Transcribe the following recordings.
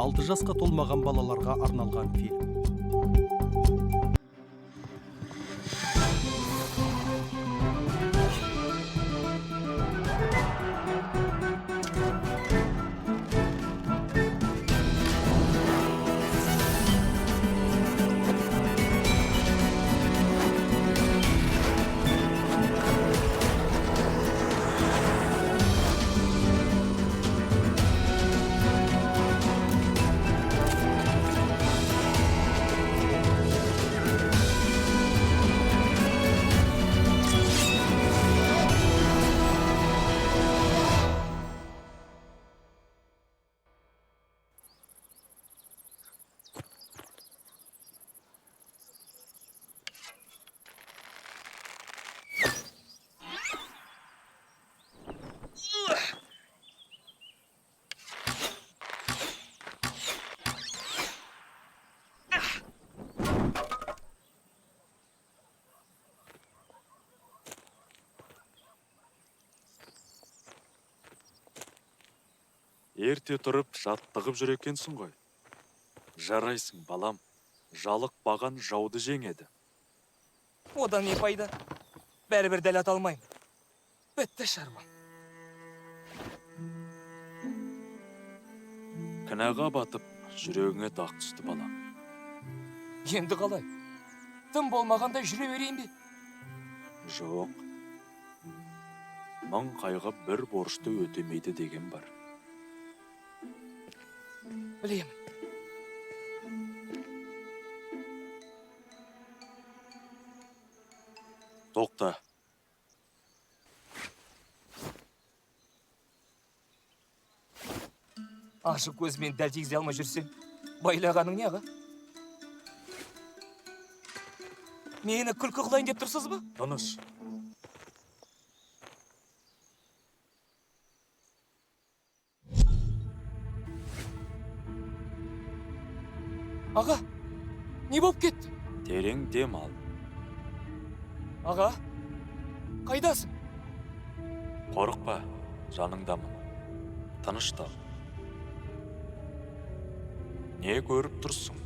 6 жасқа толмаған балаларға арналған фильм. Ерте тұрып жаттығып жүр екенсің ғой. Жарайсың, балам. Жалық баған жауды жеңеді. Одан не пайда? Бәрібір дәл ата алмаймын. Бітті шаруа. Кінәға батып, жүрегіңе дақ түсті, балам. Енді қалай? Тым болмағандай жүре берейін бе? Жоқ. Мың қайғы бір борышты өтемейді деген бар. Білемін. Тоқта. Ашық көзімен дәл тигізе алмай жүрсең, байлағаның не аға? Мені күлкі қылайын деп тұрсыз ба? Тыныш. Аға, не болып кетті? Терең дем ал. Аға, қайдасың? Қорықпа, жаныңдамын. Тыныштал. Не көріп тұрсың?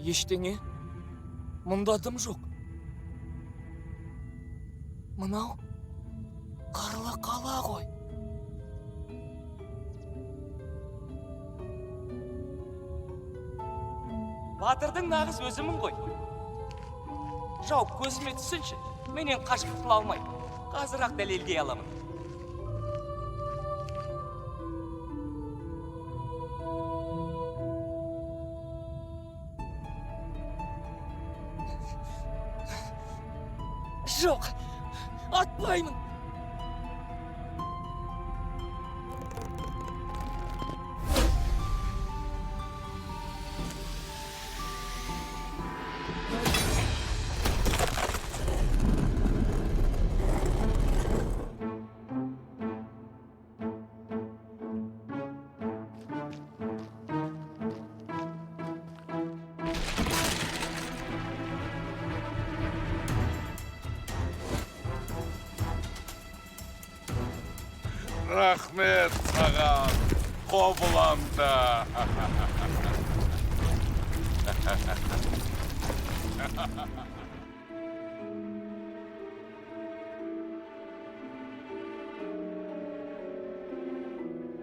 Ештеңе, мұнда дым жоқ. Мынау қарлы қала ғой. Батырдың нағыз өзімін ғой. Жау көзіме түсінші, менен қашып құтыла алмайды. Қазір-ақ дәлелдей аламын. Жоқ, атпаймын. Рахмет саған, қобыланды.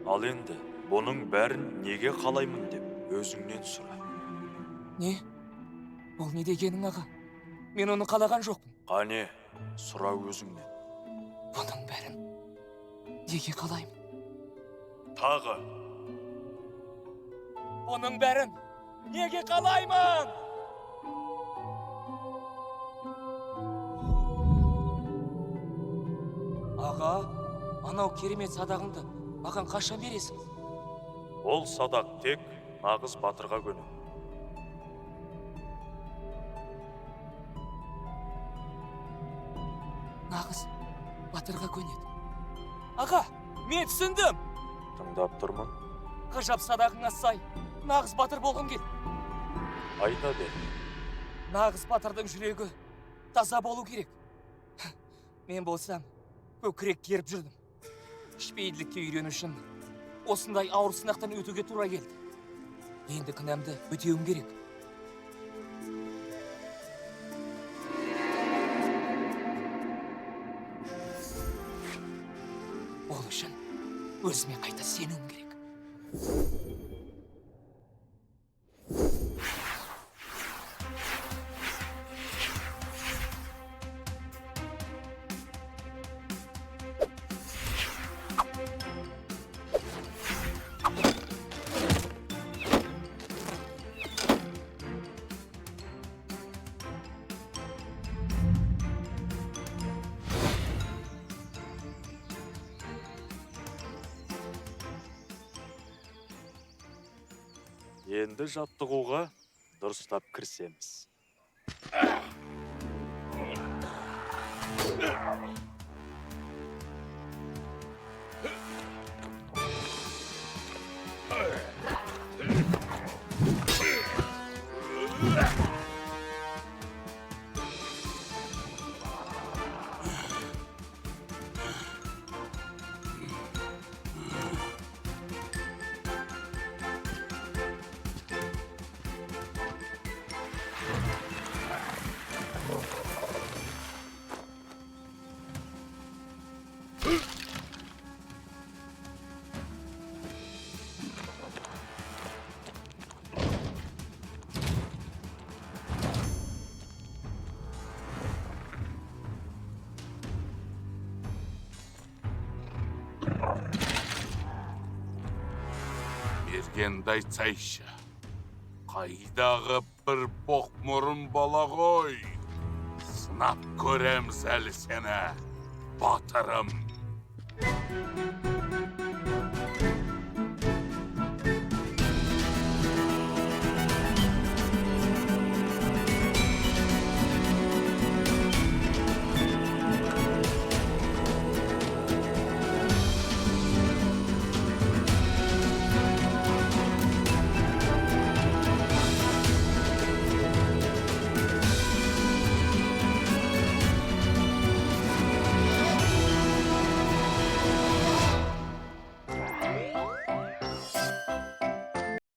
Ал енді, бұның бәрін неге қалаймын деп өзіңнен сұра. Не? Бұл не дегенің аға? Мен оны қалаған жоқпын. Қане, сұра өзіңнен. Бұның бәрін неге қалаймын? Тағы. Бұның бәрін неге қалаймын? Аға, анау керемет садағыңды маған қашан бересің? Ол садақ тек нағыз батырға көнеді. Нағыз батырға көнеді. Аға, мен түсіндім. Тыңдап тұрмын. Ғажап садағыңа сай, нағыз батыр болғым келді. Айта бер. Нағыз батырдың жүрегі таза болу керек. Мен болсам, көкірек керіп жүрдім. ішпейділікке үйрену үшін осындай ауыр сынақтан өтуге тура келді. Енді кінәмді өтеуім керек. Ол үшін өзіме қайта сенуім керек. Енді жаттығуға дұрыстап кірісеміз. Бергенді айтсайшы. Қайдағы бір боқмұрын бала ғой. Сынап көреміз әлі сені, батырым.